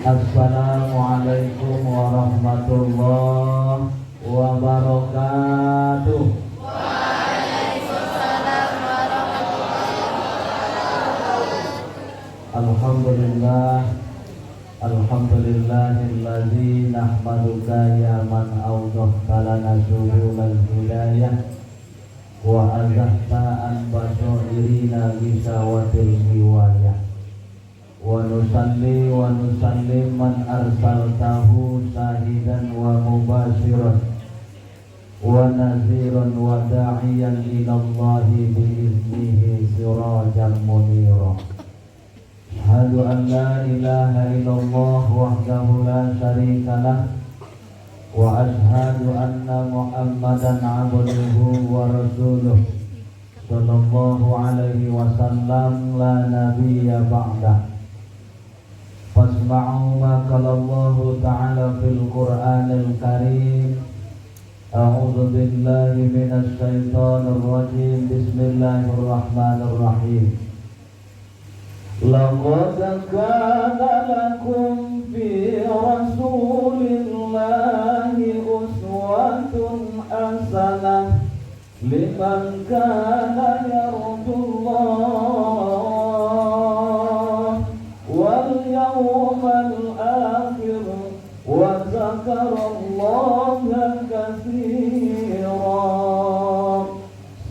Assalamualaikum warahmatullahi wabarakatuh. Waalaikumsalam warahmatullahi wabarakatuh. Alhamdulillahilladzi nahmaduka ya man awdahta lana subulal hidayah wa azahta an basairina bisawatil hiwayah wa nusalli wa nusallim man arsaltahu sahidan wa mubashiran wa naziran wa da'iyan ilallahi biiznihi sirajan munira. Asyhadu an la ilaha illallah wahdahu la syarika lah wa asyhadu anna Muhammadan abduhu wa rasuluh sallallahu alaihi wasallam la nabiyya ba'dah. Fasma'u ma qala Allah ta'ala fil Qur'anil Karim. A'udzu billahi minasy syaithanir rajim. Bismillahirrahmanirrahim. Laqad kana lakum fi rasulillahi uswatun hasanah liman kana yarjullaha wal yawmal akhir wa dzakarallaha katsiran.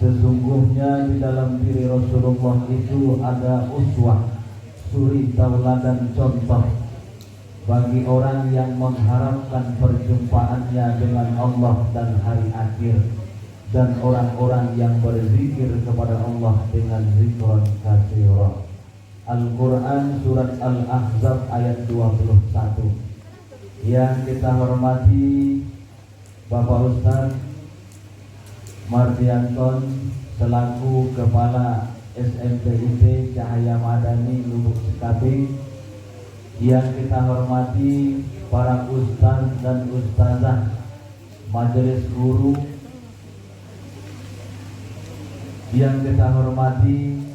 Sesungguhnya di dalam diri Rasulullah itu ada uswah, suri tauladan contoh bagi orang yang mengharapkan perjumpaannya dengan Allah dan hari akhir, dan orang-orang yang berzikir kepada Allah dengan zikran katsira. Al-Quran Surat Al-Ahzab ayat 21. Yang kita hormati Bapak Ustaz Mardianton selaku Kepala SMPIT Cahaya Madani Lubuk Sekabi, yang kita hormati para ustaz dan ustazah, majelis guru yang kita hormati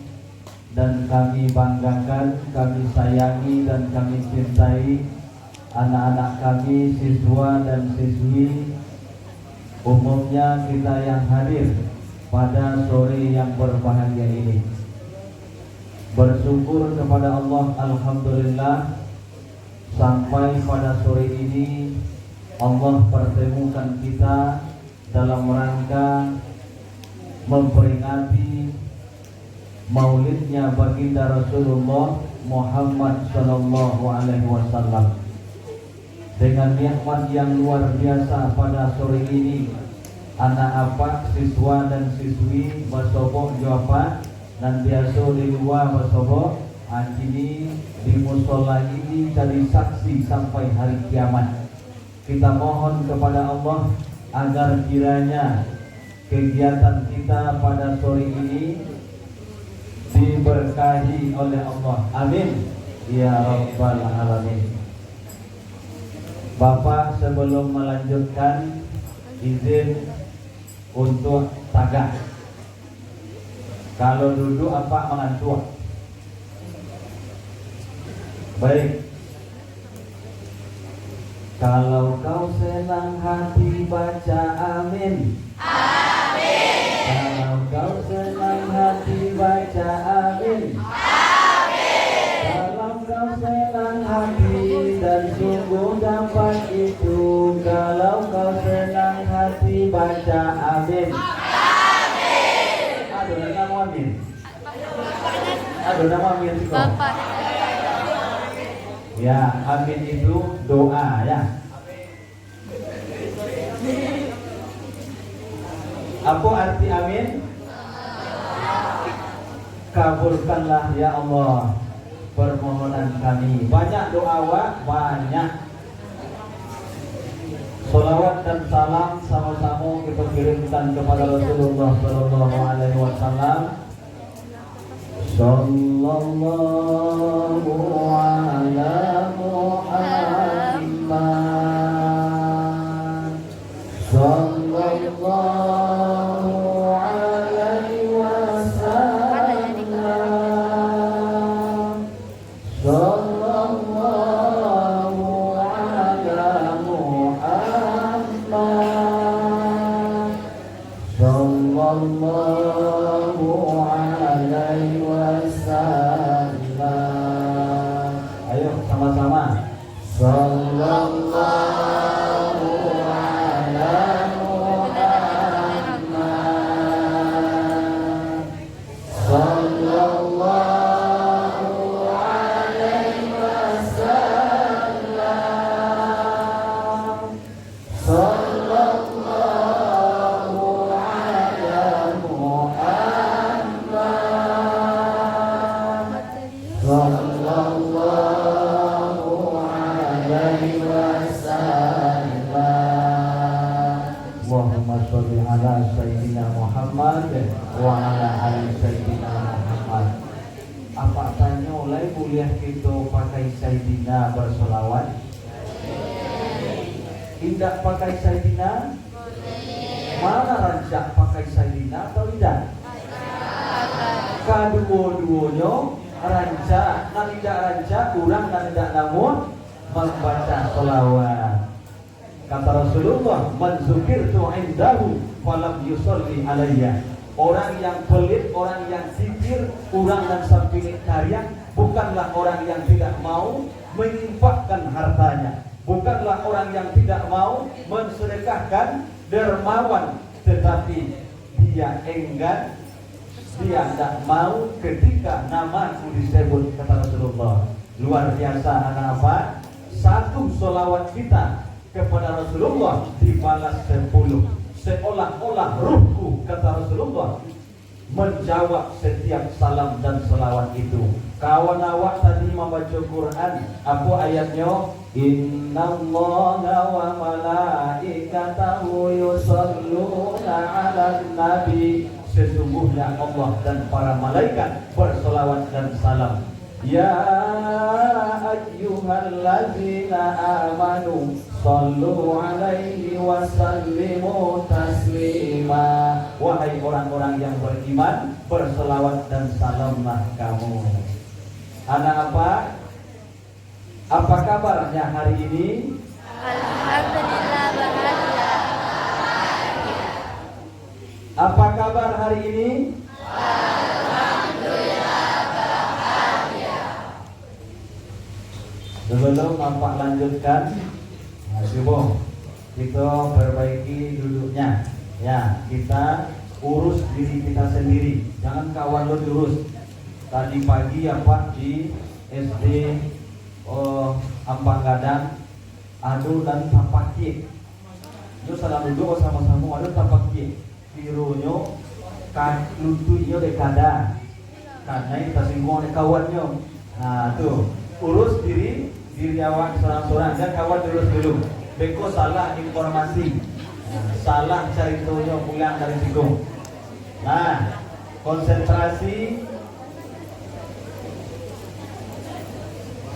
dan kami banggakan, kami sayangi dan kami cintai anak-anak kami, siswa dan siswi, umumnya kita yang hadir pada sore yang berbahagia ini. Bersyukur kepada Allah, alhamdulillah, sampai pada sore ini Allah pertemukan kita dalam rangka memperingati maulidnya baginda Rasulullah Muhammad sallallahu alaihi wasallam. Dengan nikmat yang luar biasa pada sore ini, anak apa siswa dan siswi basobo jawaban dan biasa di luar basobo ini di musola ini jadi saksi sampai hari kiamat. Kita mohon kepada Allah agar kiranya kegiatan kita pada sore ini diberkahi oleh Allah. Amin ya rabbal alamin. Bapak, sebelum melanjutkan, izin untuk tagak. Kalau duduk apa mengantuk? Baik. Kalau kau senang hati baca amin. Amin. Kalau kau senang hati baca amin. Amin. Kalau kau senang hati dan sungguh dapat itu, kalau kau senang hati baca amin. Amin. Aduh, nama amin. Aduh, nama amin sih kok. Bapak. Ya, amin itu doa ya. Apa arti amin? Kabulkanlah ya Allah permohonan kami. Banyak doa banyak. Salawat dan salam sama-sama kita kirimkan kepada Rasulullah sallallahu alaihi wasallam. Sallallahu ala Muhammad. Sallallahu alaihi wasallam. Sallallahu boleh kita pakai Sayyidina bersolawat? Tidak pakai Sayyidina? Mana rancak pakai Sayyidina atau tidak? Kedua-duanya rancak, dan tidak rancak, kurang dan tidak namun membaca solawat. Kata Rasulullah, man zukirtu indahu falam yusolli alayya. Orang yang pelit, orang yang zikir, kurang dan sampai karya, bukanlah orang yang tidak mau menginfakkan hartanya, bukanlah orang yang tidak mau mensedekahkan, dermawan, tetapi dia enggan, dia tidak mau ketika namaku disebut, kata Rasulullah. Luar biasa. Anak apa? Satu solawat kita kepada Rasulullah dibalas 10. Seolah-olah ruhku, kata Rasulullah, menjawab setiap salam dan selawat itu. Kawan awak tadi membaca Quran, apa ayatnya? Innallaha wa malaikatahu yusholluna 'alan nabi. Sesungguhnya Allah dan para malaikat berselawat dan salam. Ya ayyuhallazina amanu sallu alaihi wa sallimu taslima. Wahai orang-orang yang beriman, berselawat dan salamlah kamu. Anak apa? Apa kabarnya hari ini? Alhamdulillah bahagia. Apa kabar hari ini? Sebelum Bapak lanjutkan, coba kita perbaiki duduknya. Ya, kita urus diri kita sendiri. Jangan kawan lo diurus. Tadi pagi apa di SD Ampang Gadang, adu dan tapaki. Itu salah duduk sama-sama adu tapaki. Birunya kan lutunya dekada. Karena kita singgung oleh kawannya. Nah, tuh urus diri awak seorang-seorang, dan kawan terus dulu. Beko salah informasi, salah ceritanya pulang dari singgung. Nah, konsentrasi.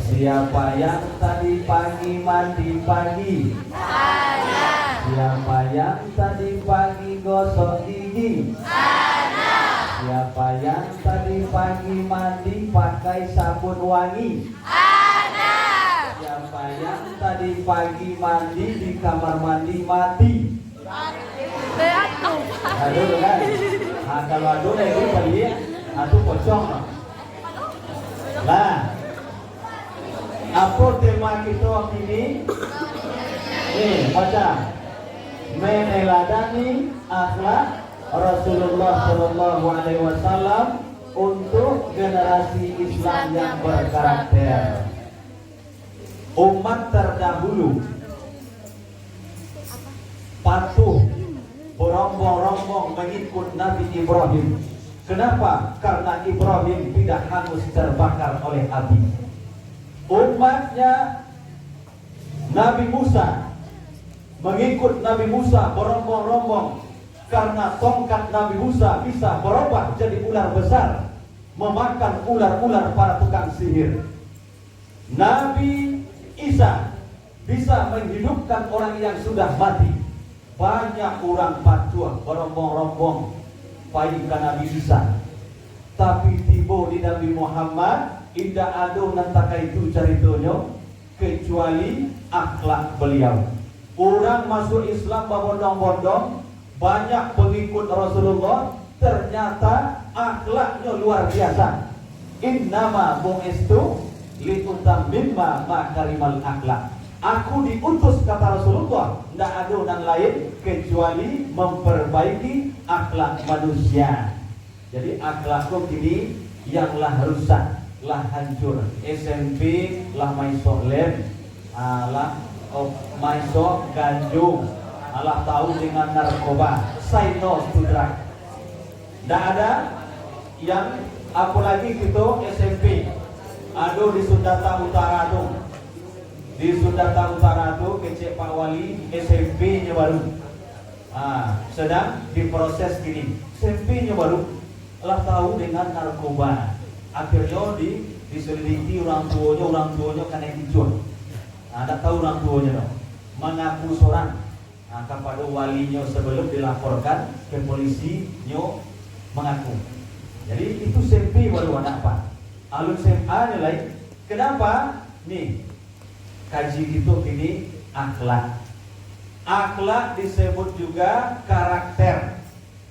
Siapa yang tadi pagi mandi pagi? Ana. Siapa yang tadi pagi gosok gigi? Ana. Siapa yang tadi pagi mandi pakai sabun wangi? Ana. Siapa yang tadi pagi mandi di kamar mandi mati? Aduh kan? Nah, kalau aduh itu balik, aduh pocong. Nah, apa tema kita waktu ini? Baca. Meneladani akhlak Rasulullah Shallallahu Alaihi Wasallam untuk generasi Islam yang berkarakter. Umat terdahulu patuh berombong-rombong mengikut Nabi Ibrahim. Kenapa? Karena Ibrahim tidak hangus terbakar oleh api. Umatnya Nabi Musa mengikut Nabi Musa berombong-rombong karena tongkat Nabi Musa bisa berubah jadi ular besar, memakan ular-ular para tukang sihir. Nabi Isa bisa menghidupkan orang yang sudah mati. Banyak orang patuh berombong-rombong paikan Nabi Isa. Tapi tiba di Nabi Muhammad, tidak ada nantaka itu ceritanya kecuali akhlak beliau. Orang masuk Islam berbondong-bondong, banyak pengikut Rasulullah, ternyata akhlaknya luar biasa. Innama bu'istu liutammima makarimal akhlak. Aku diutus, kata Rasulullah, tidak ada orang lain kecuali memperbaiki akhlak manusia. Jadi akhlakku gini yang lah rusak, lah hancur. SMP lah maisok lem, lah maisok ganjung, lah tahu dengan narkoba, say no to drug. Tidak ada yang apalagi kita SMP. Aduh di Sundata Utara tuh, di Sundata Utara tuh kecek Pak Wali SMP-nya baru, sedang diproses gini, SMP-nya baru lah tahu dengan narkoba. Akhirnya diselidiki orang tuanya kena dijual. Ada tahu orang tuanya dong. Mengaku seorang kepada walinya sebelum dilaporkan ke polisi, nyo mengaku. Jadi itu SMP baru anak apa? Alun SMA nilai. Kenapa? Nih kaji gitu gini akhlak. Akhlak disebut juga karakter.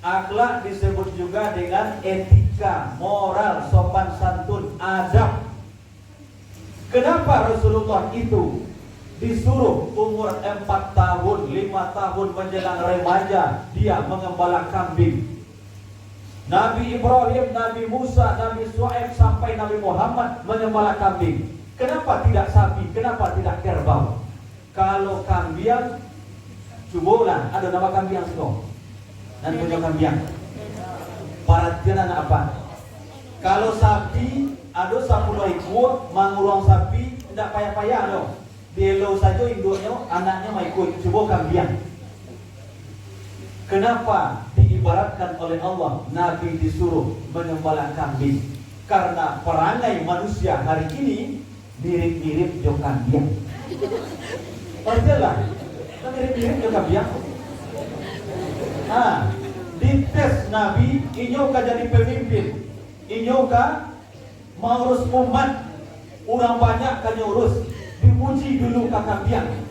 Akhlak disebut juga dengan etika, moral, sopan santun, adab. Kenapa Rasulullah itu disuruh umur 4 tahun, 5 tahun menjelang remaja dia mengembala kambing? Nabi Ibrahim, Nabi Musa, Nabi Shu'aib sampai Nabi Muhammad mengembala kambing. Kenapa tidak sapi? Kenapa tidak kerbau? Kalau kambing, cobalah ada nama kambing semua. Dan punya kambing. Perhatian anak apa? Kalau sapi ada 10 ekor, mengurang sapi tidak payah-payah loh. Delo saja induknya, anaknya mau ikut. Coba kambing. Kenapa diibaratkan oleh Allah Nabi disuruh menyembelih kambing? Karena perangai manusia hari ini mirip-mirip jo kambing. Percayalah, mirip-mirip jo kambing. Dites Nabi, inyo ka jadi pemimpin, inyo ka mengurus umat, orang banyak kan urus, diuji dulu ka kambing.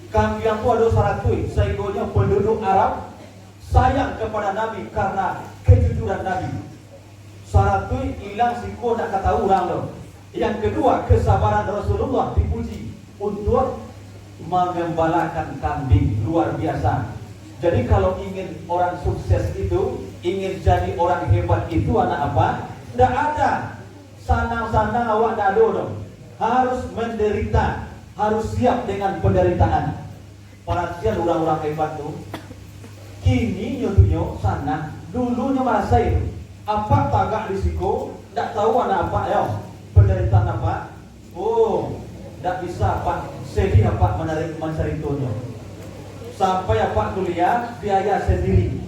Kambing itu ada syarat sehingga penduduk Arab sayang kepada Nabi karena kejujuran Nabi. Syarat hilang siko nak kata orang loh. Yang kedua, kesabaran Rasulullah dipuji untuk mengembalakan kambing, luar biasa. Jadi kalau ingin orang sukses itu, ingin jadi orang hebat itu anak apa? Tidak ada sanang-sanang awak tidak ada dong. Harus menderita, harus siap dengan penderitaan. Perhatian orang-orang hebat tuh. Kini nyotunyo sana, dulunya merasa itu. Apa tagak risiko? Tidak tahu anak apa ya? Penderitaan apa? Oh, tidak bisa pak. Sedih apa mencari tonyo. Sampai apa kuliah biaya sendiri.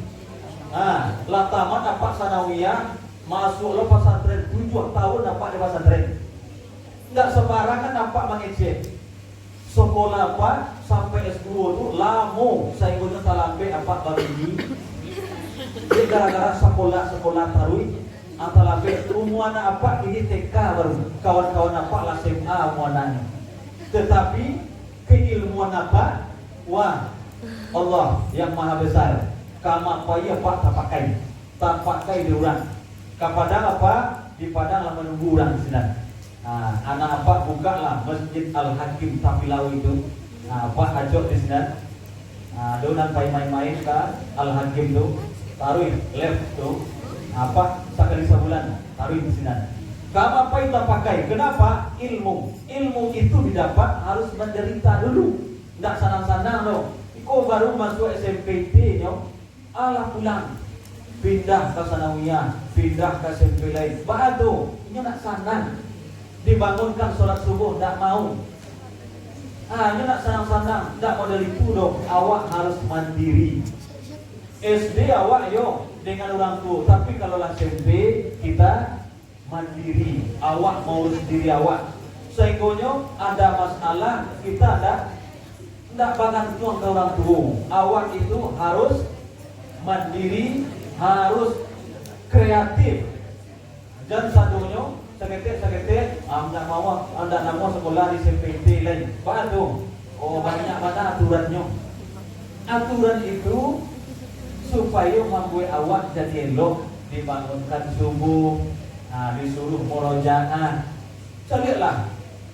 Lah tamat apa sanawiyah, masuk lo pesantren 7 tahun apa di pesantren. Enggak sembarangan apa mengecek. Sekolah apa sampai S2 itu lamo saya guna talambe apa baru ini. Jadi gara-gara sekolah tarui atalambe umuana apa ini TK baru kawan-kawan apa lah SMA muananya. Tetapi keilmuan apa? Wah, Allah yang maha besar. Kama paya pak tak pakai di orang. Kapadang apa? Di padang lah menunggu orang di sini. Anak apa buka lah Masjid Al-Hakim Tapilau itu. Pak ajak di sini. Donan main-main ke Al-Hakim tu. Taruh left tu. Apa sekali sebulan taruh di sini. Kamu apa itu pakai? Kenapa? Ilmu itu didapat harus menderita dulu. Tidak sanang-sanang loh. Kau baru masuk SMP nyo, alah pulang, pindah ke sanawiyah, pindah ke SMP lain. Bado, ini nak sanang. Dibangunkan sholat subuh, tidak mau. Ini nak sanang-sanang, tidak model itu dong. Awak harus mandiri. SD awak yo dengan orang tua, tapi kalau lah SMP kita mandiri. Awak mau urus diri awak. Sehingga ada masalah kita ada. Tidak bakal tuang ke orang tua. Awak itu harus mandiri, harus kreatif. Dan satunya sakit, anda mau sekolah di CPT lain. Batu. Oh banyak mana aturannya. Aturan itu supaya membuat awak jadi elok, dibangunkan subuh, disuruh murojaah. Carilah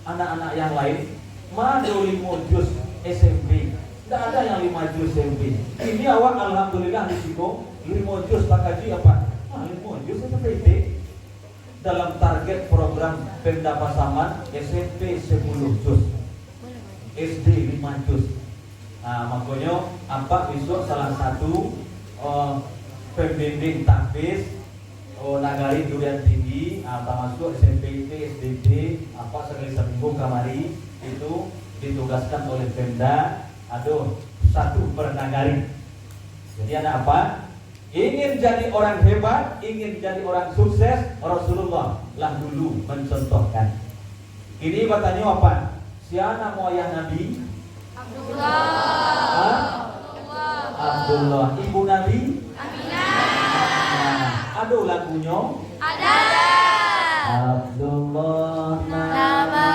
anak-anak yang lain, mana 5 juz SMP. Tidak ada yang 5 juz SMP. Ini awak alhamdulillah risiko 5 juz tak kaji apa? 5 juz SMP. Dalam target program Pemda Pasaman SMP 10 juz, SD 5 juz. Makanya apa besok salah satu pembimbing tahfiz Nagari Durian Tinggi termasuk SMP, SDP apa sekali seminggu kamari itu ditugaskan oleh Pemda. Aduh, 1 per nagari. Jadi ada apa? Ingin jadi orang hebat, ingin jadi orang sukses, Rasulullah lah dulu mencontohkan. Ini bertanya apa? Siapa moyang Nabi? Abdullah. Abdullah. Ibu Nabi? Aminah. Aduh lagunya? Ada. Abdullah Nama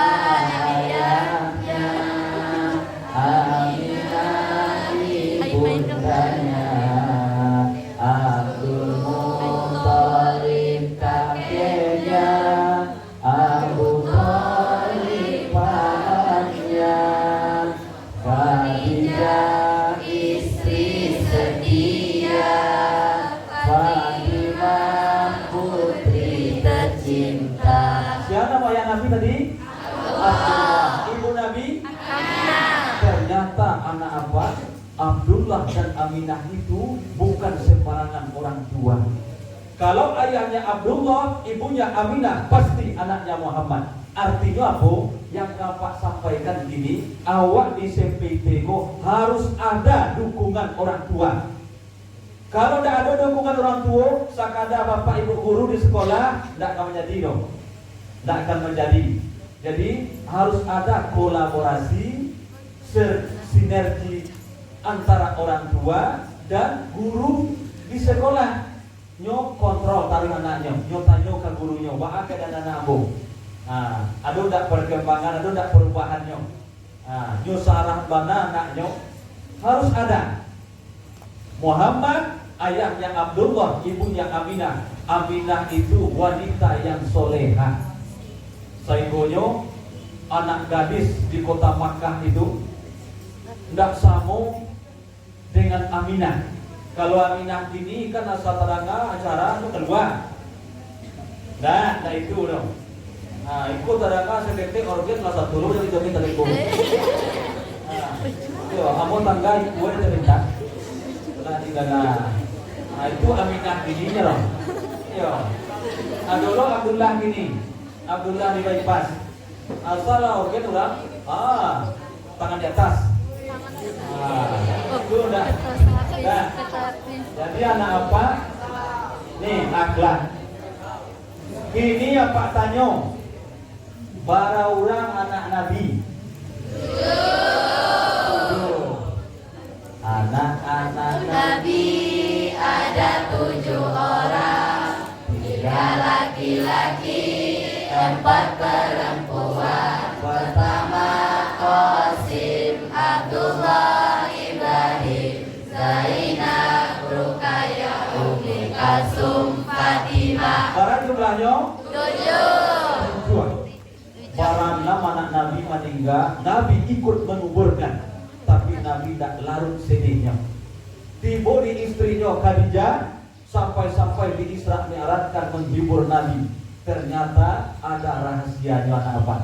ayahnya, Aminah ibundanya, Abdul Muthalib kakeknya, Abu Thalib pamannya, Khadijah istri setia, Fatimah putri tercinta. Siapa nama yang Nabi tadi? Abdullah. Ibu Nabi? Aminah. Ternyata anak apa? Abdullah dan Aminah itu bukan sembarangan orang tua. Kalau ayahnya Abdullah, ibunya Aminah, pasti anaknya Muhammad. Artinya apa? Yang Bapak sampaikan gini, awak di CPT harus ada dukungan orang tua. Kalau tidak ada dukungan orang tua, sekadar bapak ibu guru di sekolah, tidak akan menjadi dong. Tidak akan menjadi. Jadi harus ada kolaborasi, sinergi antara orang tua dan guru di sekolah. Nyo kontrol taruh anaknya, nyo tanya ke gurunya, bahas ke dan anakmu. Ada tidak perkembangan, ada tidak perubahannya. Nyo sarah mana anaknya, harus ada. Muhammad, ayahnya Abdullah, ibunya Aminah. Aminah itu wanita yang soleha. Saigonyo, anak gadis di kota Makkah itu tidak sama dengan Aminah. Kalau Aminah ini kan asal terangga acara itu keluar. Nah itu dong. Ikut terangga seketik organ masa dulu dari jami telepon. Yo, kamu tangga ikut dari minta. Itu Aminah gininya loh. Yo. Dulu Abdullah gini. Abdullah di bypass. Asal organ udah tangan di atas. Itu udah. Nah, jadi anak apa? Nih akhlak. Ini apa tanya? Bara orang anak Nabi. Anak-anak Nabi ada 7 orang, 3 laki-laki, 4 perempuan. Pertama Qasim, Abdullah, Ibrahim, Zainab, Ruqayyah, Ummi Kalsum, Fatimah. Barang jumlahnya 7. 7. Para 6 anak Nabi meninggal, Nabi ikut menguburkan, tapi Nabi tidak larut sedihnya. Tiba di istrinya Khadijah, sampai-sampai di Isra Mi'rajkan menghibur Nabi. Ternyata ada rahasianya anak apa?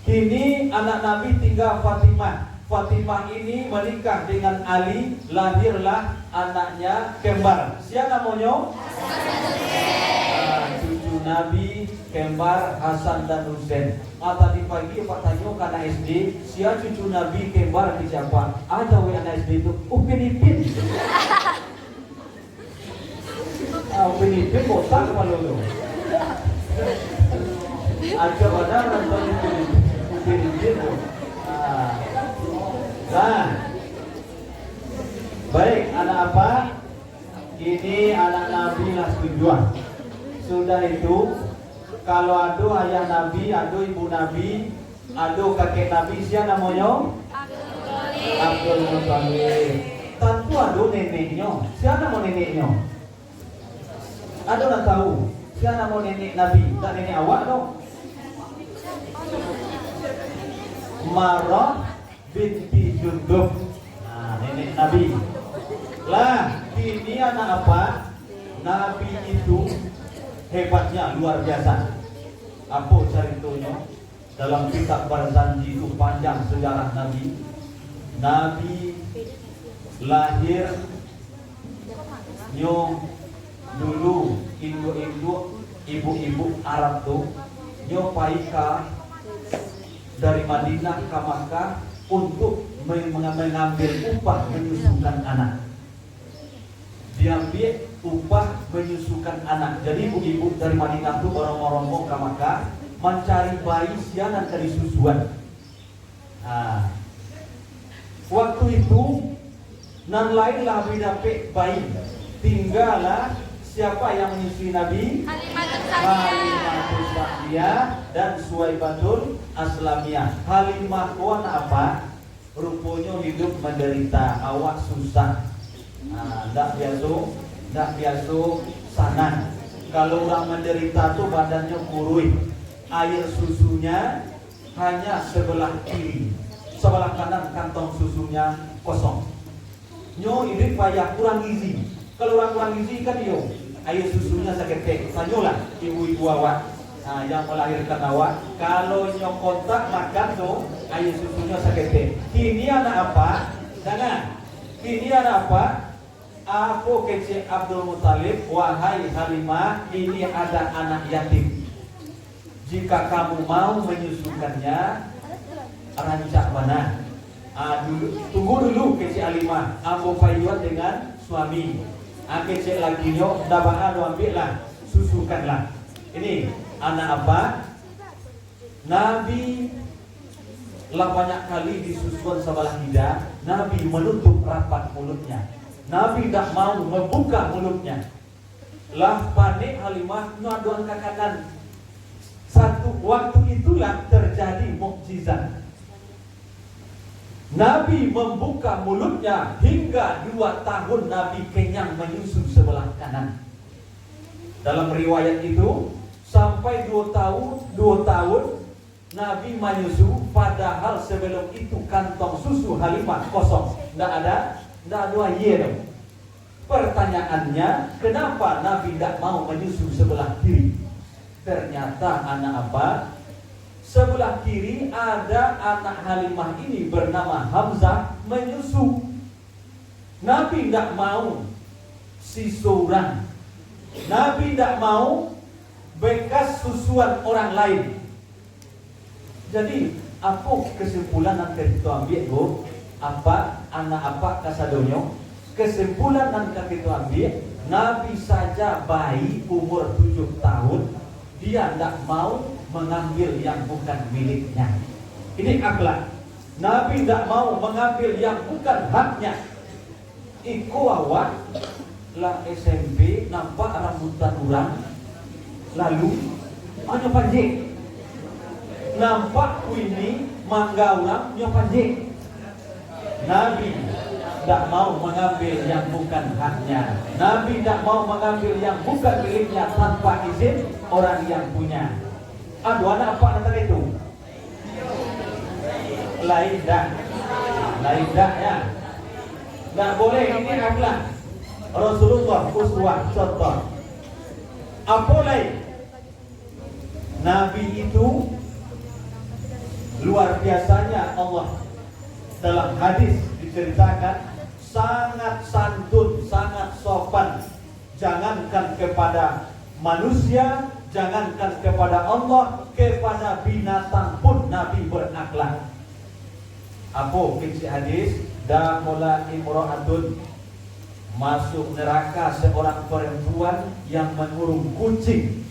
Kini anak Nabi tinggal Fatimah. Fatimah ini menikah dengan Ali, lahirlah anaknya kembar. Siapa namanya? Cucu Nabi kembar Hasan dan Husain. Tadi pagi Pak tanya ke anak SD, siapa cucu Nabi kembar di siapa? Ada anak SD itu, Upin-Ipin. Upin-Ipin botak kepala lu. Ada pada nonton Upin-Ipin. Nah, baik, anak apa? Ini anak Nabi lah tujuan. Sudah itu, kalau ada ayah Nabi, ada ibu Nabi, ada kakek Nabi, siapa namanya? Abdul Muthalib. Tentu ada neneknya. Siapa nama neneknya? Ada orang tahu? Siapa nama nenek Nabi? Tak nenek awak dong. Marah binti Jundub. Nenek Nabi. Lah, ini anak apa? Nabi itu hebatnya luar biasa. Apa ceritanya? Dalam kitab Barzanji itu panjang sejarah Nabi. Nabi lahir dulu ibu-ibu Arab tuh paika dari Madinah ke Makkah untuk mengambil upah menyusukan anak. diambil upah menyusukan anak. Jadi ibu-ibu dari Madinah tuh orang-orang ke Makkah mencari bayi sianan dari susuan. Nah, waktu itu nan lainlah bidapek bayi, tinggallah siapa yang menyusui Nabi? Halimatus Sa'diyah dan Suwaibatul Aslamiyah. Halimah kawan apa? Rupanya hidup menderita, awak susah. Ndak biasa sana. Kalau orang menderita tuh badannya kurui. Air susunya hanya sebelah kiri, sebelah kanan kantong susunya kosong. Nyo ini payah kurang gizi. Kalau orang kurang gizi kan yo, air susunya sakit. Tanyalah ibu-ibu awak yang melahirkan awak. Kalau nyo kontak makan tuh air susunya sakit. Kini anak apa? Jangan. Kini anak apa? Aku kecil Abdul Muthalib, wahai Halimah, ini ada anak yatim. Jika kamu mau menyusukannya, rancak mana? Tunggu dulu kecil Halimah, aku payuan dengan suami. Kecil lagi nyo, dabaan ambil lah, susukanlah. Ini anak apa? Nabi lah banyak kali disusukan sebelah lidah. Nabi menutup rapat mulutnya. Nabi tak mau membuka mulutnya. Lah panik Halimah ngaduan ke kanan. Satu waktu itulah terjadi mukjizat. Nabi membuka mulutnya hingga 2 tahun Nabi kenyang menyusu sebelah kanan. Dalam riwayat itu sampai 2 tahun Nabi menyusu, padahal sebelum itu kantong susu Halimah kosong, tidak ada air. Pertanyaannya, kenapa Nabi tidak mau menyusu sebelah kiri? Ternyata anak apa? Sebelah kiri ada anak Halimah ini bernama Hamzah menyusu. Nabi tidak mau si seorang. Nabi tidak mau bekas susuan orang lain. Jadi apa kesimpulan yang kita ambil bu? Apa anak apa kasadonyo? Kesimpulan yang kita ambil, Nabi saja bayi umur 7 tahun, dia tidak mau mengambil yang bukan miliknya. Ini akhlak. Nabi tidak mau mengambil yang bukan haknya. Iku awak lah SMP nampak rambutan orang, lalu hanya panjang. Nampak ini mangga orang nyopanjik. Nabi tidak mau mengambil yang bukan haknya. Nabi tidak mau mengambil yang bukan miliknya tanpa izin orang yang punya. Aduh, anak apa antara itu? Lain dah ya. Tidak boleh, ini akhlak Rasulullah uswah contoh. Apa lain? Nabi itu luar biasanya Allah dalam hadis diceritakan sangat santun, sangat sopan. Jangankan kepada manusia, jangankan kepada Allah, kepada binatang pun Nabi berakhlak. Apa fiksi hadis? Dakhala imra'atun, masuk neraka seorang perempuan yang mengurung kucing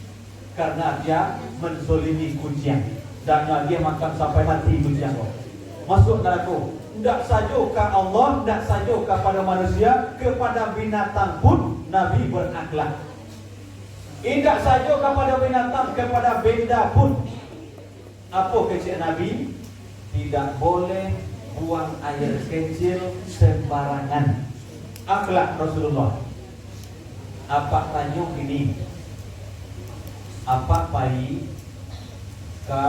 karena dia menzolimi kucing. Dan dia makan sampai mati kucing. Masuk neraka. Tidak saja ke Allah, tidak saja kepada manusia, kepada binatang pun Nabi berakhlak. Tidak saja kepada binatang, kepada benda pun. Apa kecil Nabi? Tidak boleh buang air kecil sembarangan. Akhlak Rasulullah. Apa tanya ini? Apa pai ke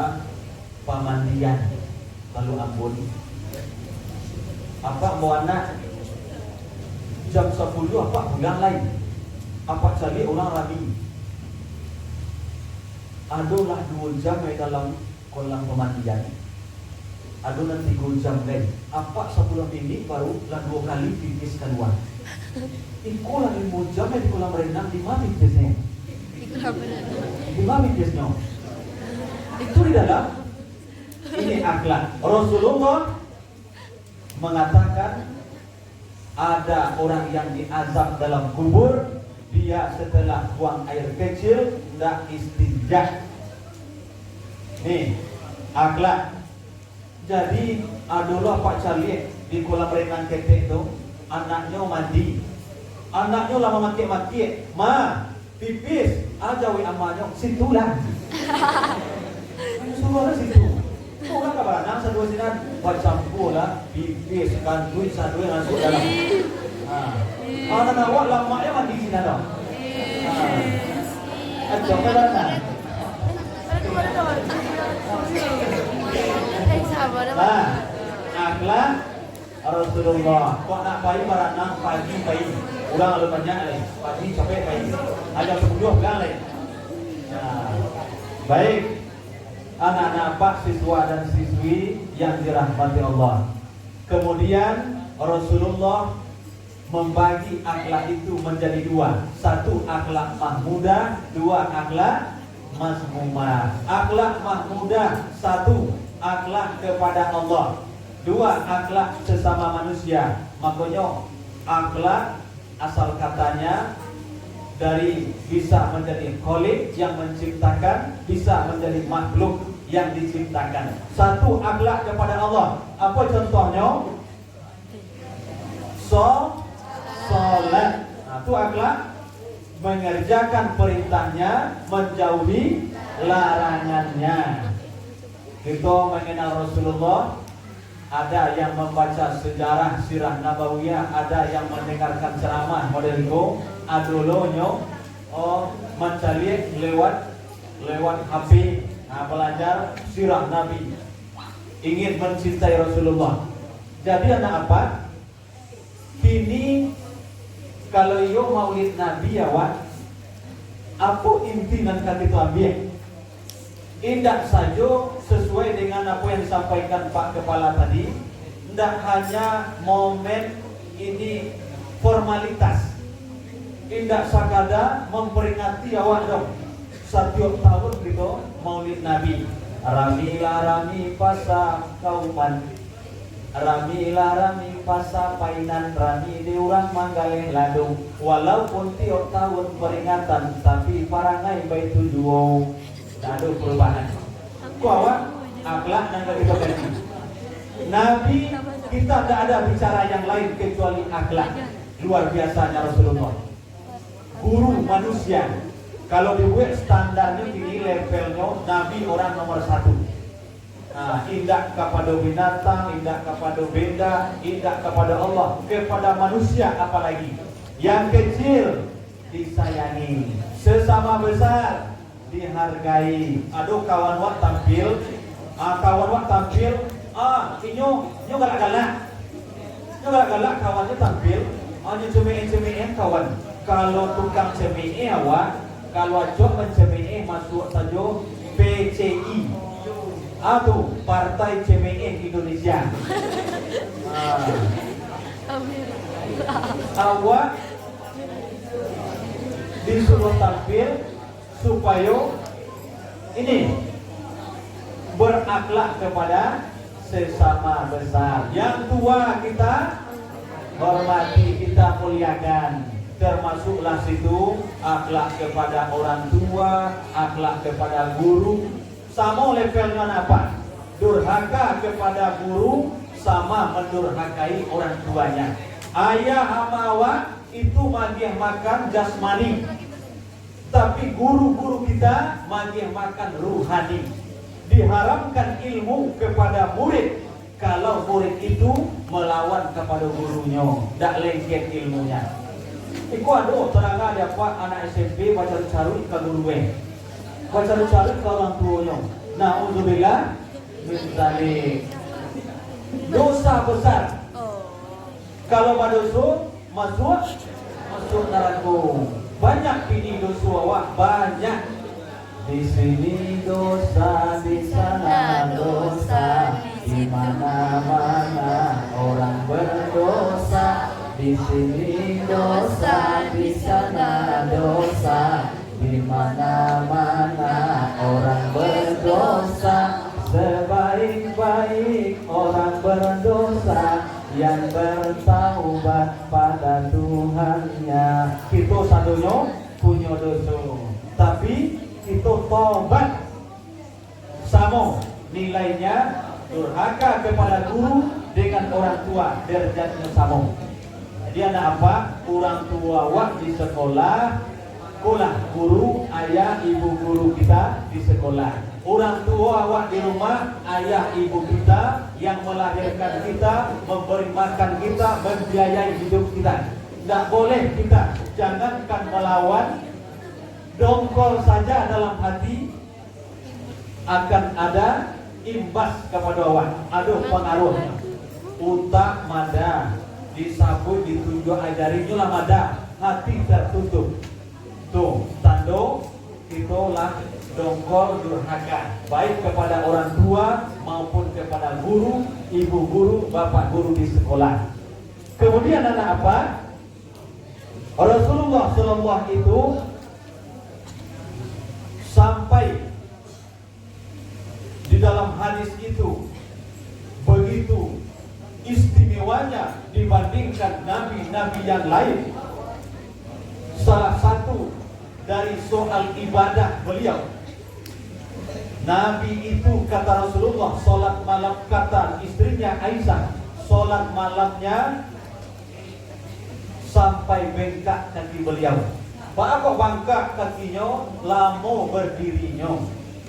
pamandian lalu ambon? Apa mau anak jam 10 apa bulan lain? Apa jadi orang rabi? Adalah 2 jam di dalam kolam pemandian. Ada nanti 3 jam lain. Apa sebelum ini baru lah 2 kali pipis keluar. Iku lah 5 jam di kolam renang di mana pipisnya? Di mana pipisnya? Itu di dalam. Ini akhlak. Rasulullah mengatakan ada orang yang diazab dalam kubur, dia setelah buang air kecil tidak istinja. Nih, akhlak. Jadi dulu Pak Charlie di kolam renang ketek itu, anaknya mandi. Anaknya lama maki-maki, ma, pipis, aja we amanya, situlah. Suruh situ. Orang kabarana sadua sinan bacampu lah, pipis, kandui, sadua masuk dalam. Anak awak lamanya mandi sinan dong. Aja kabarana. Akhlak Rasulullah. Kok nak pagi baranang pagi pagi. Ulang lalu banyak lagi. Pagi sampai pagi. Ada 10 bilang lagi. Baik. Anak-anak Pak siswa dan siswi yang dirahmati Allah. Kemudian Rasulullah membagi akhlak itu menjadi 2. 1 akhlak mahmudah, 2 akhlak mazmumah. Akhlak mahmudah 1 akhlak kepada Allah, 2 akhlak sesama manusia. Makanya akhlak asal katanya dari bisa menjadi khaliq yang menciptakan, bisa menjadi makhluk yang diciptakan. 1 akhlak kepada Allah. Apa contohnya? Salat. Itu akhlak mengerjakan perintahnya, menjauhi larangannya. Kita mengenal Rasulullah, ada yang membaca sejarah sirah nabawiyah, ada yang mendengarkan ceramah model itu, adulonyo mencari lewat HP, belajar sirah Nabi, ingin mencintai Rasulullah. Jadi anak apa? Kini kalau yo maulid Nabi ya Wan, apa inti nan kita ambil? Indah saja sesuai dengan apa yang disampaikan Pak Kepala tadi. Tidak hanya momen ini formalitas. Indah sakada memperingati awak dong. Setiap tahun gitu maulid Nabi. Rami pasa kauman. Rami pasa painan. Rami diurang manggaleh ladung. Walaupun tiap tahun peringatan, tapi parangai baik tujuan. Tak ada perubahan. Kuawak akhlak dan kita ganti. Nabi kita tidak ada bicara yang lain kecuali akhlak. Luar biasanya Rasulullah. Guru manusia. Kalau dibuat standarnya tinggi levelnya, Nabi orang nomor 1. Indah kepada binatang, indah kepada benda, indah kepada Allah, kepada manusia apalagi. Yang kecil disayangi, sesama besar dihargai. Aduh kawan wak tampil, inyo galak-galak kawannya tampil, hanya cemeh kawan. Kalau tukang cemeh awak, kalau ajok mencemeh masuk saja PCI. Aduh, Partai Cemeh Indonesia. Awak disuruh tampil supaya ini berakhlak kepada sesama besar. Yang tua kita hormati, kita muliakan. Termasuklah situ akhlak kepada orang tua, akhlak kepada guru. Sama levelnya apa? Durhaka kepada guru sama mendurhakai orang tuanya. Ayah amawa itu magih makan jasmani, tapi guru-guru kita magih makan ruhani. Diharamkan ilmu kepada murid kalau murid itu melawan kepada gurunya, tak lengket ilmunya. Iku aduh terang ada apa anak SMP baca carut ke guru baca carut ke orang tuanya. Na'udzubillah min dzalik. Dosa besar. Kalau berdosa masuk neraka. Banyak ini dosa awak, banyak. Di sini dosa, di sana dosa, di mana-mana orang berdosa. Di sini dosa, di sana dosa, di mana-mana orang berdosa. Sebaik-baik orang berdosa yang bertaubat sadonya punya dosa. Tapi itu tobat sama nilainya durhaka kepada guru dengan orang tua derajatnya sama. Jadi ada apa? Orang tua wak di sekolah, kulah guru, ayah ibu guru kita di sekolah. Orang tua awak di rumah, ayah ibu kita yang melahirkan kita, memberi makan kita, membiayai hidup kita. Tidak boleh kita, jangankan melawan, dongkol saja dalam hati akan ada imbas kepada awak. Aduh pengaruh. Utak mada, disabut ditunjuk ajarinya lah mada, hati tertutup. Tuh, tando itulah dongkol durhaka, baik kepada orang tua maupun kepada guru, ibu guru, bapak guru di sekolah. Kemudian ada apa? Rasulullah SAW itu sampai di dalam hadis itu begitu istimewanya dibandingkan nabi-nabi yang lain. Salah satu dari soal ibadah beliau, Nabi itu kata Rasulullah sholat malam, kata istrinya Aisyah, sholat malamnya sampai bengkak kaki beliau. Pak kok bengkak kakinya? Lamo berdirinya.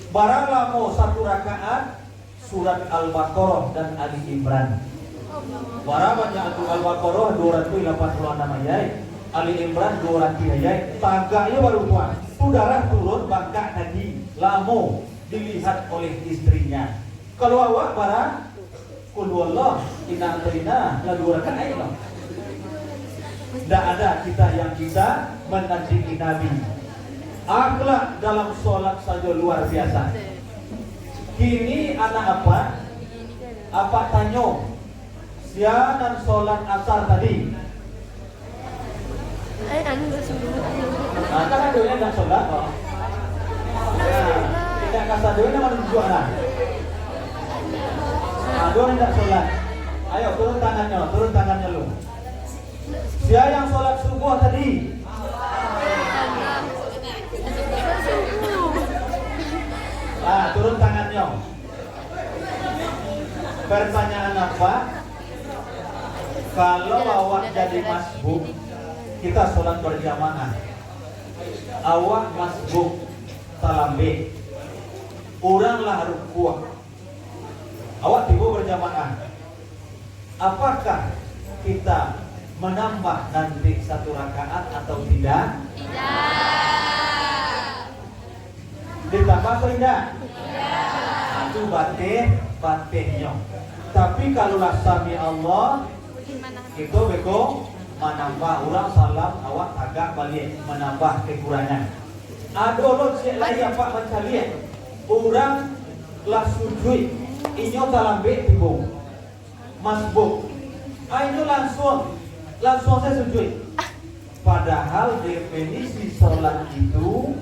Barang lamo satu rakaat surat Al-Baqarah dan Ali Imran. Barang banyak Al-Baqarah 286 ayat, Ali Imran 200 ayat. Tagaknya baru tuan. Darah turun bengkak kaki, lamo dilihat oleh istrinya. Kalau awak para qul huwallah inna ataina la 2 rakaat ayat. Tidak ada kita yang bisa menandingi Nabi. Akhlak dalam sholat saja luar biasa. Kini anak apa? Apa tanya? Sianan sholat asar tadi. Kan adonya tidak sholat kok. Tidak kasar adonya mana tujuan lah. Adonya tidak sholat. Ayo turun tangannya lu. Siapa yang sholat subuh tadi? Turun tangannya. Pertanyaan apa? Kalau awak jadi masbuk, kita sholat berjamaah. Awak masbuk talambe, oranglah rukuah. Awak tiba berjamaah. Apakah kita menambah nanti satu rakaat atau tidak? Tidak. Ditambah atau tidak? Tidak. Itu batihnya. Tapi kalau sami Allah itu beko menambah orang salam awak agak balik menambah kekurangan. Ada orang lain apa mencari orang lah sujud inyo talambe tibo masbuk. Inyo langsung saya sujud. Padahal definisi sholat itu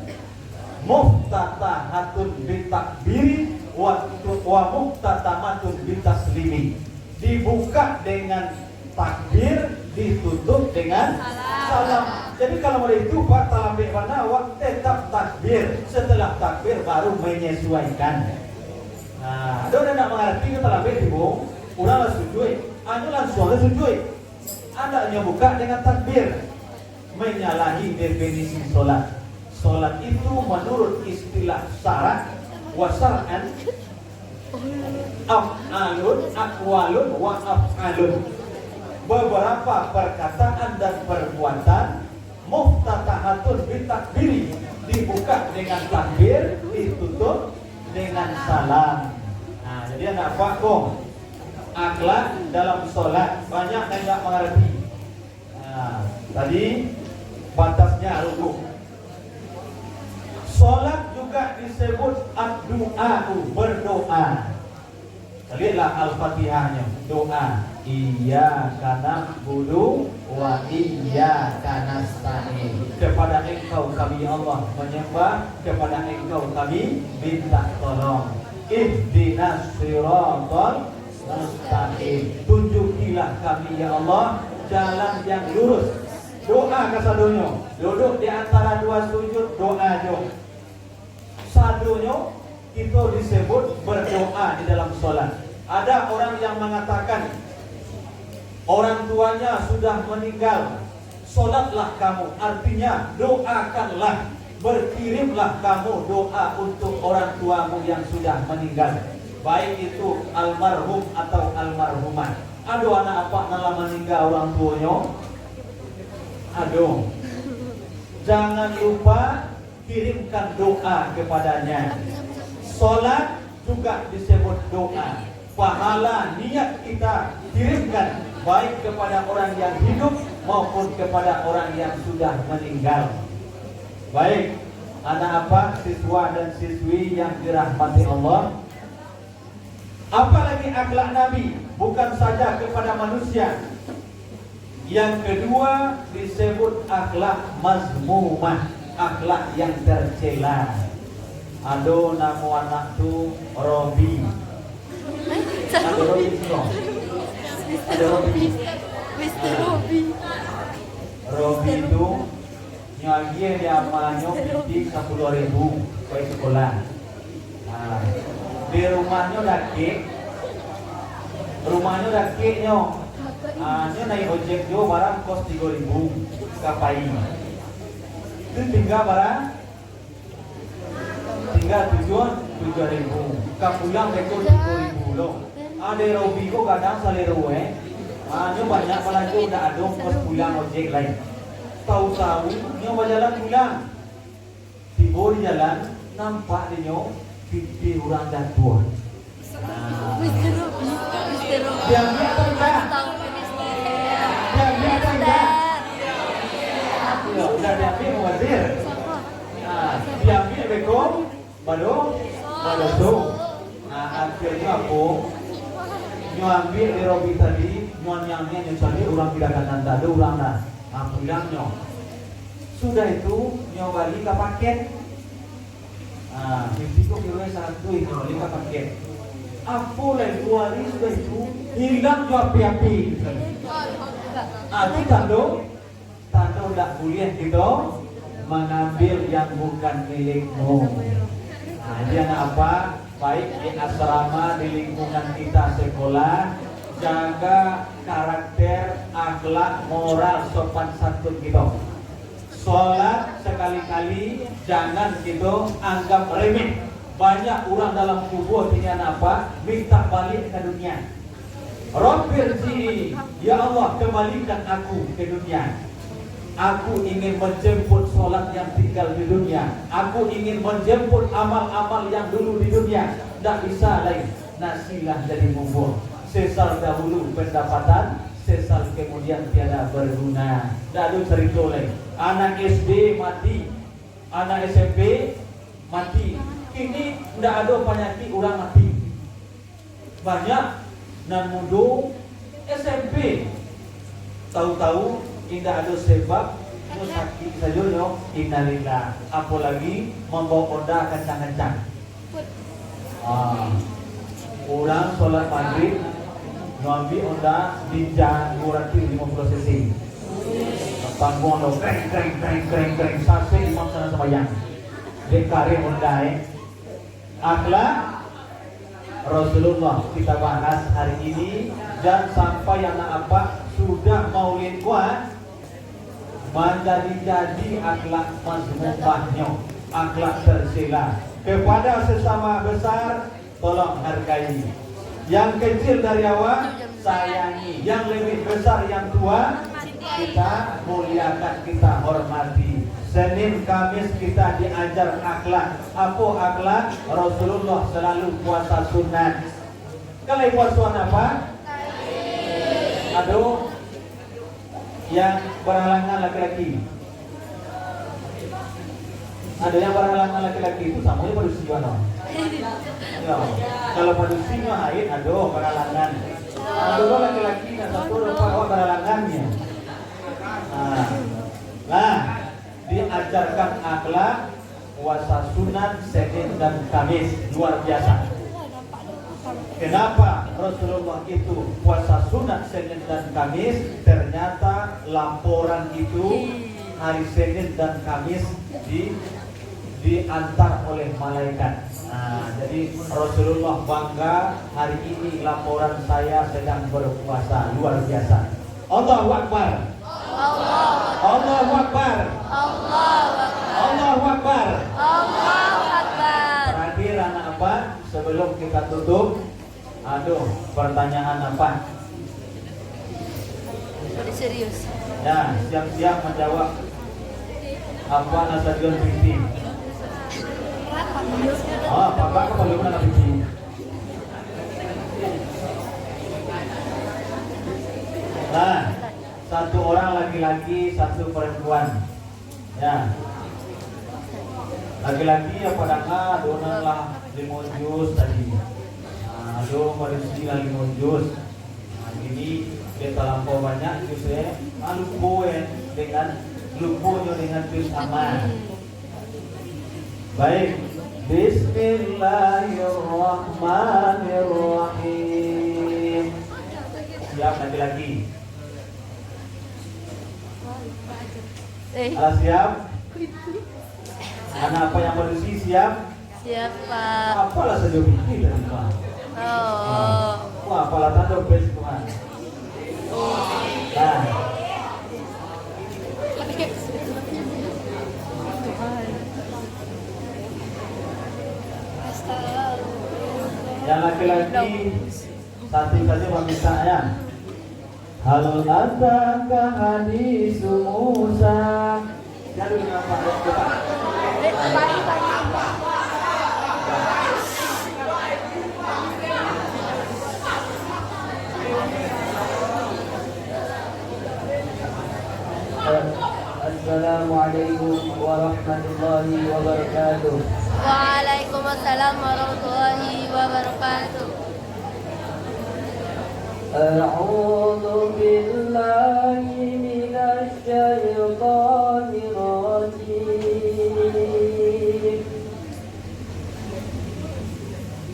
muftatahatun bitakbiri wa muftatamatun bitaslimi. Dibuka dengan takbir, ditutup dengan salam. Jadi kalau mau itu Pak talambe mana awak tetap takbir. Setelah takbir baru menyesuaikan. Nah, ada nak mengerti ke talambe tibo, orang lah sujud. Anu langsung sujud. Andaknya buka dengan takbir, menyalahi definisi sholat. Sholat itu menurut istilah syarat wasar'an af'alun aqwalun wa af'alun. Beberapa perkataan dan perbuatan muftatahatun bitakbiri, dibuka dengan takbir, ditutup dengan salam. Nah, jadi anak apa kok? Akhlak dalam sholat banyak yang tidak mengerti. Nah, tadi batasnya rukuk. Sholat juga disebut ad-du'a'u, berdoa. Lihatlah Al-Fatihahnya, doa. Iyyaka na'budu wa iyyaka nasta'in. Kepada Engkau kami Allah menyembah, kepada Engkau kami minta tolong. Ihdinas siratal mustaqim. Tunjukilah kami ya Allah jalan yang lurus. doa ke sadonyo. Duduk di antara dua sujud, doa jo. Sadonyo itu disebut berdoa di dalam sholat. Ada orang yang mengatakan orang tuanya sudah meninggal, sholatlah kamu, artinya doakanlah, berkirimlah kamu doa untuk orang tuamu yang sudah meninggal, baik itu almarhum atau almarhumah. Aduh, anak apa nala meninggal orang tuanya? Aduh, jangan lupa kirimkan doa kepadanya. Sholat juga disebut doa. Pahala niat kita kirimkan baik kepada orang yang hidup maupun kepada orang yang sudah meninggal. Baik, anak apa siswa dan siswi yang dirahmati Allah. Apalagi akhlak Nabi, bukan saja kepada manusia. Yang kedua disebut akhlak mazmumah, akhlak yang tercela. Aduh, nama anak tu Robi. Ada Robi belum? Ada Robi. Mr. Robi. Robi itu nyagi dia amalnya pitik 10.000 ke sekolah. Nah, di rumahnya dakiknya. Nya naik ojek jo barang kos 3.000 kapai. Itu tinggal barang tujuan 7.000. Kapulang dekor 3.000 loh. Ada Robi kok kadang salero nya banyak pelajar udah ada kos pulang ojek lain. Tahu-tahu nya berjalan pulang. Tiba di jalan nampak dia pipi orang jatuh. Mr. Robi. Mr. Robi. Diambil atau enggak? Diambil atau enggak? Udah diambil wazir. Nah, diambil bekom, baru tu. Nah, akhirnya apa? Nyambil di Robi tadi, nyanyangnya nyusahnya orang tidak akan ada orang dah. Bilangnya. Sudah itu nyobali ke paket. Nah, mimpi kok kira satu itu nyobali ke paket. Apa lagi 2 hari sudah itu hilang jo api-api. Itu tanda tidak boleh kita mengambil yang bukan milikmu. Nah, dia apa? Baik di asrama, di lingkungan kita sekolah, jaga karakter, akhlak, moral, sopan santun kita. Sholat sekali-kali jangan kita anggap remeh. Banyak orang dalam kubur dengan apa? Minta balik ke dunia. Rabbirji, ya Allah kembalikan aku ke dunia. Aku ingin menjemput sholat yang tinggal di dunia. Aku ingin menjemput amal-amal yang dulu di dunia. Tak bisa lain. Nasilah jadi bubur. Sesal dahulu pendapatan, sesal kemudian tiada berguna. Tak ada cerita lain. Anak SD mati, anak SMP mati. Kini tidak ada penyakit orang mati. Banyak nan muda SMP. Tahu-tahu tidak ada sebab sakit saja no. Innalillah. Apalagi membawa Honda kencang-kencang. Orang sholat maghrib ngambil Honda Ninja 250 cc. Panggung lo kreng sase imam sana sembahyang. Dekare Honda akhlak Rasulullah kita bahas hari ini. Dan sampai anak apa sudah maulid kuat menjadi akhlak mazmumahnya, akhlak tercela. Kepada sesama besar tolong hargai, yang kecil dari awak sayangi, yang lebih besar yang tua kita muliakan, kita hormati. Senin Kamis kita diajar akhlak. Apa akhlak? Rasulullah selalu puasa sunat. Kalau puasa apa? Aduh, yang berhalangan laki-laki. Ada yang berhalangan laki-laki itu samanya manusia no. Ya, kalau manusia haid aduh berhalangan. Aduh laki-laki dan satu rupa berhalangannya. Nah, diajarkan akhlak puasa sunat Senin dan Kamis luar biasa. Kenapa? Rasulullah itu puasa sunat Senin dan Kamis, ternyata laporan itu hari Senin dan Kamis diantar oleh malaikat. Nah, jadi Rasulullah bangga, hari ini laporan saya sedang berpuasa, luar biasa. Allahu Akbar. Allahu Akbar. Allahu Akbar. Terakhir anak apa? Sebelum kita tutup, pertanyaan apa? Serius. Ya, siap-siap menjawab. Apa Nasadion Binti? Oh, Bapak kembali mana Binti? Nah, satu orang laki-laki, satu perempuan. Ya. Laki-laki ya pada donan lah 5 juz tadi. Nah, pada sini 5 juz. Nah, ini dia terlampau banyak jusnya. Lupunya dengan juz aman. Baik. Bismillahirrahmanirrahim. Siap laki-laki. Siap? Anak apa yang bersih siap? Siap, Pak. Apalah saja bikin dari Pak. Wah, apalah tanda best Tuhan. Nah. Yang laki-laki satu saja meminta ya. Hal ataka hadis Musa. Jadi apa coba? Assalamualaikum warahmatullahi wabarakatuh. Waalaikumsalam warahmatullahi wabarakatuh. A'udzu billahi minasy syaithanir rajim.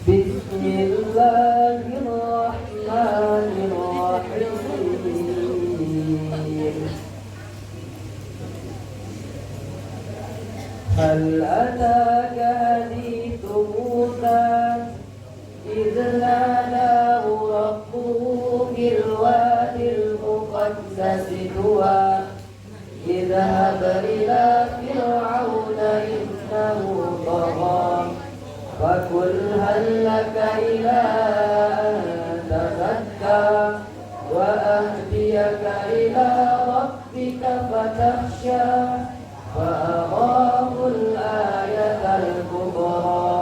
Bismillahirrahmanirrahim. Hal ataka hadithu Musa إذ ناداه ربه بالواد المقدس طوى اذهب إلى فرعون إنه طغى فقل هل لك إلى أن تزكى وأهديك إلى ربك فتخشى فأراه الآية الكبرى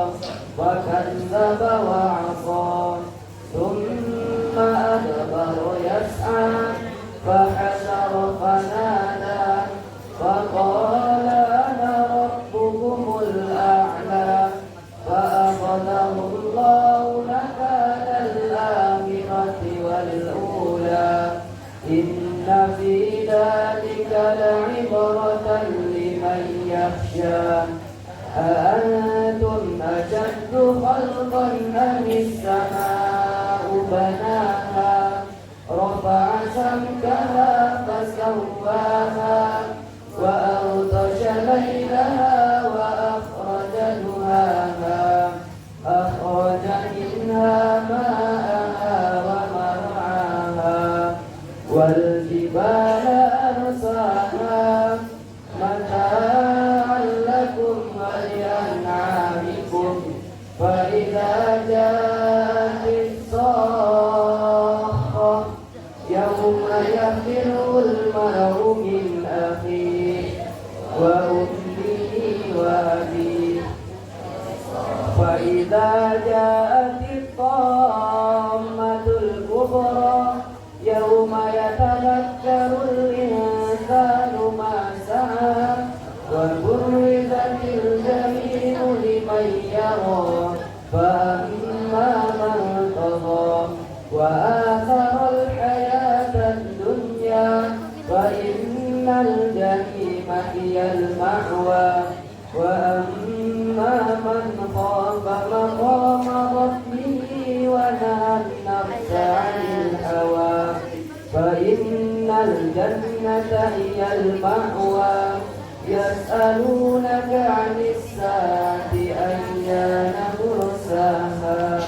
وكذب وعصى ثم أدبر يسعى فحشر فنادى فقال أنا ربكم الأعلى فأخذه الله نكال الآخرة والأولى إن في ذلك لعبرة لمن يخشى أأنتم أشد خلقا أم السماء بناها رفع سمكها فسواها وأغطش ليلها وأخرج ضحاها أخرج منها ماءها ومرعاها والجبال أرساها متاعا لكم ولأنعامكم فإذا جاءت الصاخة يوم يفر المرء من أخيه وأمه وأبيه فإذا جاءت الطامة الكبرى يوم يتذكر الإنسان ما سعى وبرزت الجحيم لمن يرى فأما من طغى وآثر الحياة الدنيا فإن الجحيم هي المأوى وأما من خاف مقام الجنة هي المأوى يسألونك عن الساعة أيان مرساها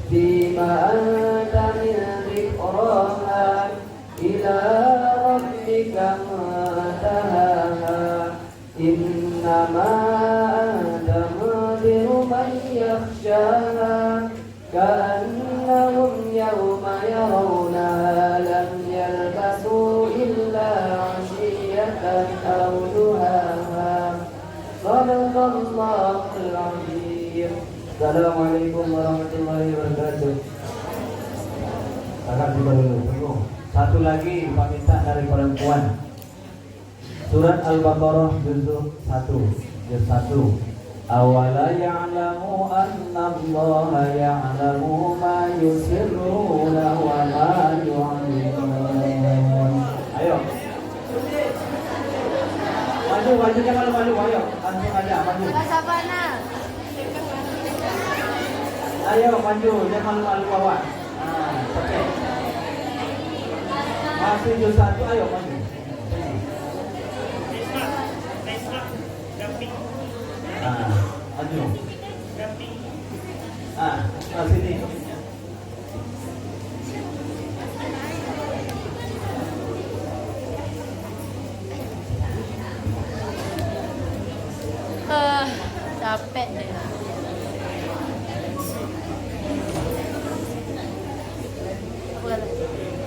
فيما أنت من ذكراها إلى ربك منتهاها إنما أنت منذر من يخشاها كأنهم يوم يرونها لم يلبثوا إلا عشية أو ضحاها صدق الله العظيم. Assalamualaikum warahmatullahi wabarakatuh. Kakak juga dulu. Satu lagi permintaan dari perempuan. Surat Al-Baqarah juz 1. Awala ya'lamu anna Allah ya'lamu ma yusirruna wa ma yu'linun. Ayo. Maju jangan malu, ayo. Langsung aja maju. Sabana. Ayo maju, jangan malu kawan. Oke. Masih juz 1, ayo maju. Maju. Sini. Capek deh.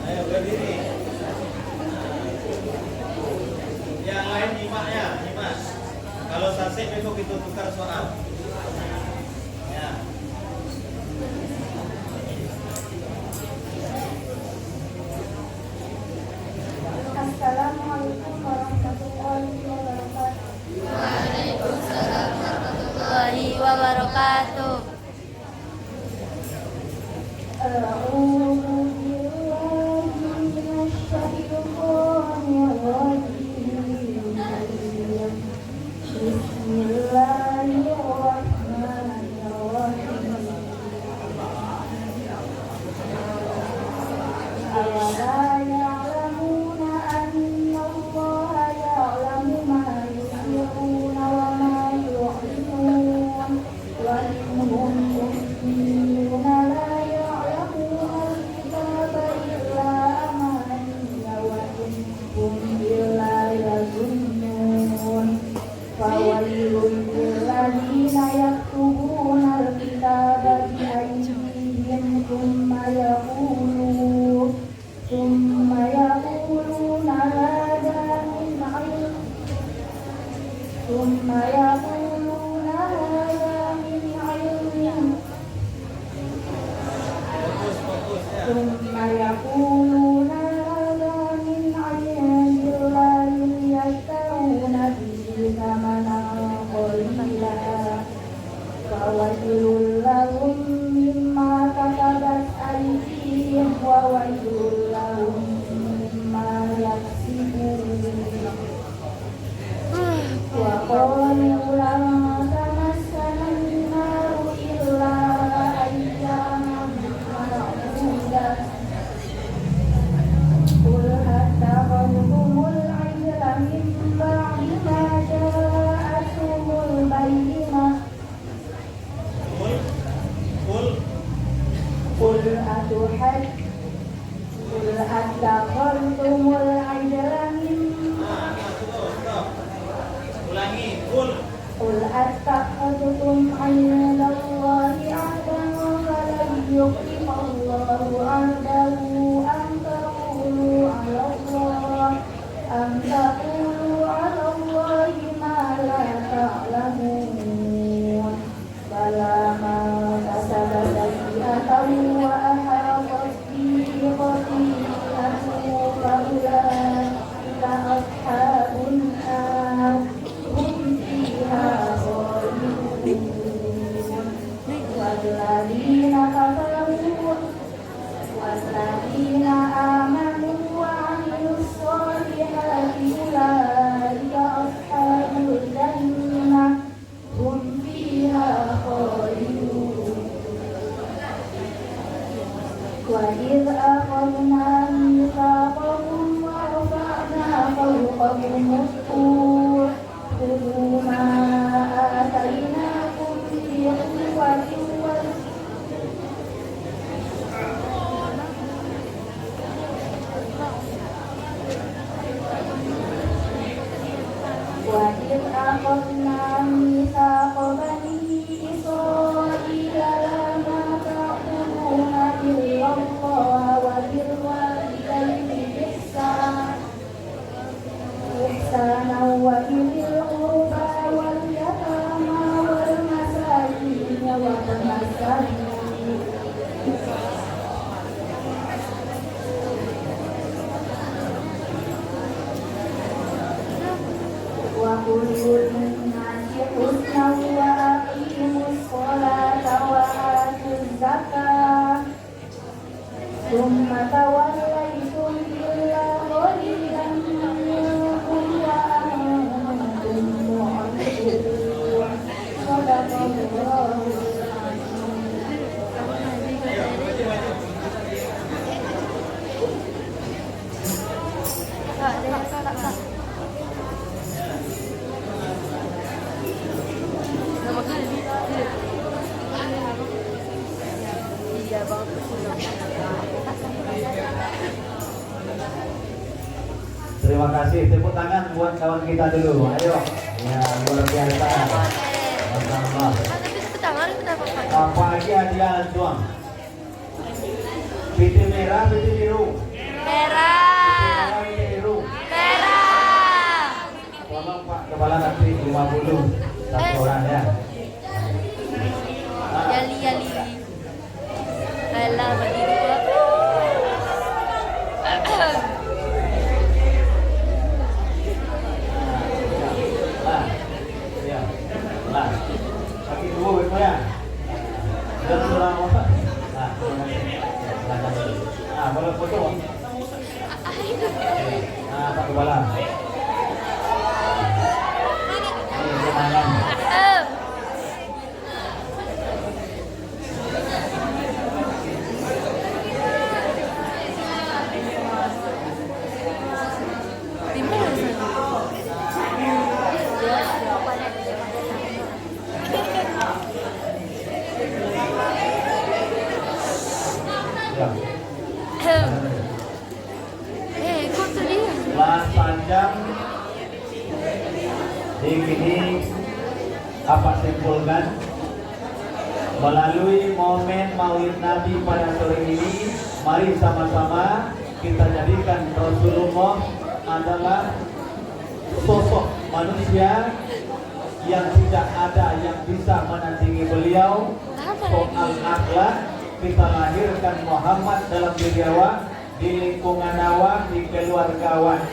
Ayo berdiri. Yang lain nyimak ya, nyimak. Kalau sasih besok itu tukar soal. Ya. Assalamualaikum warahmatullahi wabarakatuh. Waalaikumsalam warahmatullahi wabarakatuh. A'udzu billahi minasyaitonir rajim. Bismillahirrahmanirrahim. Awala ya'lamuna anna Allaha ya'lamu ma yusirruna wa ma yu'linun wa minhum ummiyuna la ya'lamuna al-kitaba illa amaniya wa in hum illa yazunnun fawailun lilladzina yaktubuna al-kitaba bi aydihim thumma يقولون هذا من عند ثم يقولون هذا من عند الله ليشترون به ثمنا قليلا فويل لهم مما كتبت أيديهم وويل لهم مما يكسبون وقالوا لن تمسنا النار إلا أياما معدودة قل أتخذتم العجل من بعد ما جاءتكم البينة قل أتخذتم العجل من قل أتخذتم عند الله عهدا فلن يخلف الله عهده أم تقولوا على الله ما لا تعلمون بلى من كسب سيئة وأحاطت به خطيئته فأولئك أصحاب النار هم فيها خالدون والذين آمنوا وعملوا الصالحات أولئك أصحاب الجنة هم فيها خالدون وإذ أخذنا ميثاقكم ورفعنا فوقهم الطور خذوا ما آتيناكم بقوة وإذ أخذنا ميثاق بني إسرائيل لا تعبدون إلا الله وبالوالدين إحسانا وبذي القربى واليتامى والمساكين وابن السبيل وقولوا للناس حسنا وأقيموا الصلاة وآتوا الزكاة ثم توليتم إلا قليلا منكم وأنتم معرضون صدق الله Terima kasih, tepuk tangan buat kawan kita dulu. Ayo, ya luar biasa. Masyaallah. Apa lagi hadiah tuang? Piti merah, piti biru. Merah. Piti biru. Merah. Tolong Pak Kepala nanti 50 satu orang ya. Yali yali. Alah begitu. Nah, kaki dua betul ya. Dan tulang apa? Nah, boleh foto. Nah, Pak Kepala. Ini tangan. Ikut tuh dia. Setelah panjang di sini apa simpulkan melalui momen Maulid Nabi pada sore ini, mari sama-sama kita jadikan Rasulullah adalah sosok manusia yang tidak ada yang bisa menandingi beliau. Soal akhlak, kita lahirkan Muhammad dalam diri awak, di lingkungan awak, di keluarga awak.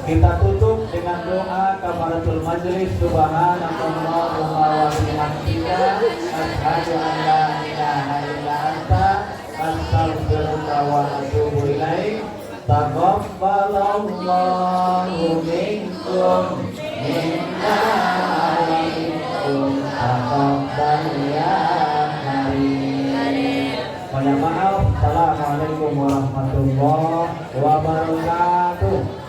Kita tutup dengan doa kafaratul majlis. Subhanallahumma wa bihamdika asyhadu an la ilaha illa anta astaghfiruka wa atubu ilaik. Taqabbalallahu minkum minna wa minkum taqabbal ya karim. Mohon maaf. Assalamualaikum warahmatullahi wabarakatuh.